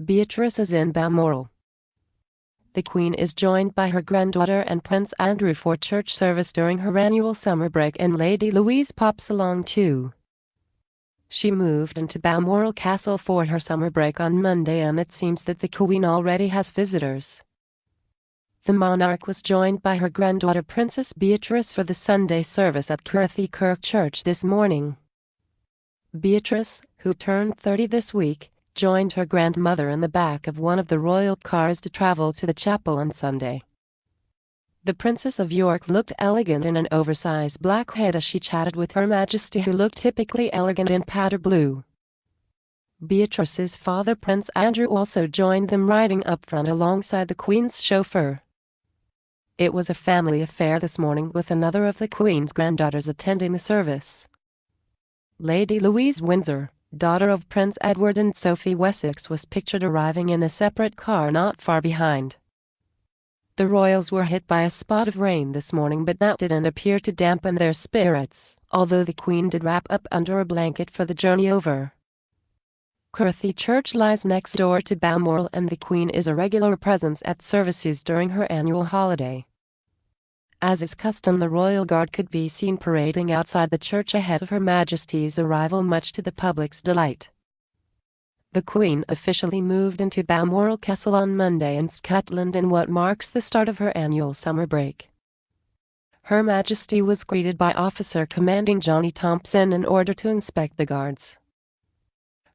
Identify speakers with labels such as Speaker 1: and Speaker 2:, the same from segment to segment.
Speaker 1: Beatrice is in Balmoral. The Queen is joined by her granddaughter and Prince Andrew for church service during her annual summer break, and Lady Louise pops along too. She moved into Balmoral Castle for her summer break on Monday, and it seems that the Queen already has visitors. The monarch was joined by her granddaughter Princess Beatrice for the Sunday service at Kirthy Kirk Church this morning. Beatrice, who turned 30 this week, joined her grandmother in the back of one of the royal cars to travel to the chapel on Sunday. The Princess of York looked elegant in an oversized black head as she chatted with Her Majesty, who looked typically elegant in powder blue. Beatrice's father, Prince Andrew, also joined them, riding up front alongside the Queen's chauffeur. It was a family affair this morning, with another of the Queen's granddaughters attending the service. Lady Louise Windsor, daughter of Prince Edward and Sophie Wessex, was pictured arriving in a separate car not far behind. The royals were hit by a spot of rain this morning, but that didn't appear to dampen their spirits, although the Queen did wrap up under a blanket for the journey over. Kirthy Church lies next door to Balmoral, and the Queen is a regular presence at services during her annual holiday. As is custom, the Royal Guard could be seen parading outside the church ahead of Her Majesty's arrival, much to the public's delight. The Queen officially moved into Balmoral Castle on Monday in Scotland in what marks the start of her annual summer break. Her Majesty was greeted by Officer Commanding Johnny Thompson in order to inspect the guards.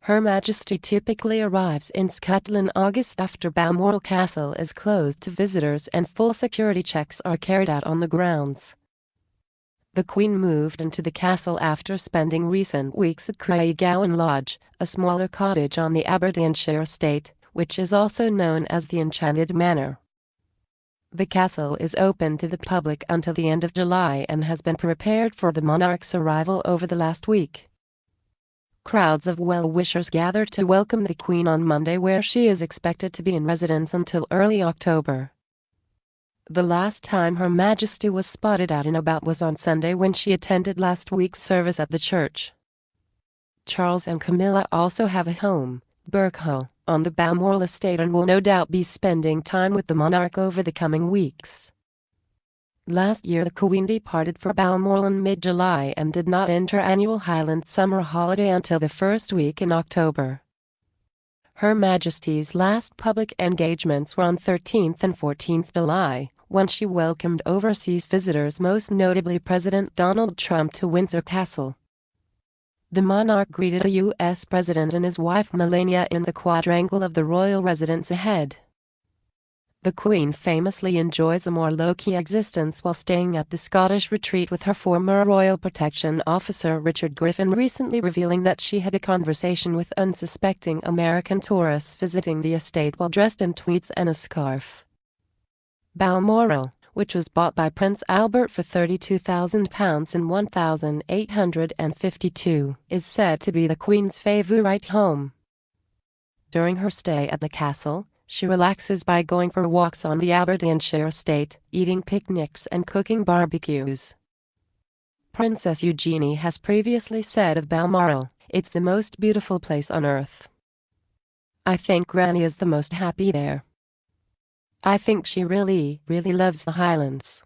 Speaker 1: Her Majesty typically arrives in Scotland August after Balmoral Castle is closed to visitors and full security checks are carried out on the grounds. The Queen moved into the castle after spending recent weeks at Craiggowan Lodge, a smaller cottage on the Aberdeenshire estate, which is also known as the Enchanted Manor. The castle is open to the public until the end of July and has been prepared for the monarch's arrival over the last week. Crowds of well-wishers gathered to welcome the Queen on Monday, where she is expected to be in residence until early October. The last time Her Majesty was spotted out and about was on Sunday, when she attended last week's service at the church. Charles and Camilla also have a home, Birkhall, on the Balmoral estate, and will no doubt be spending time with the monarch over the coming weeks. Last year the Queen departed for Balmoral in mid-July and did not enter annual Highland summer holiday until the first week in October. Her Majesty's last public engagements were on 13th and 14th July, when she welcomed overseas visitors, most notably President Donald Trump, to Windsor Castle. The monarch greeted the U.S. President and his wife Melania in the quadrangle of the royal residence ahead. The Queen famously enjoys a more low-key existence while staying at the Scottish retreat with her former Royal Protection Officer Richard Griffin, recently revealing that she had a conversation with unsuspecting American tourists visiting the estate while dressed in tweeds and a scarf. Balmoral, which was bought by Prince Albert for £32,000 in 1852, is said to be the Queen's favourite home. During her stay at the castle, she relaxes by going for walks on the Aberdeenshire estate, eating picnics and cooking barbecues. Princess Eugenie has previously said of Balmoral, "It's the most beautiful place on earth. I think Granny is the most happy there. I think she really, really loves the Highlands."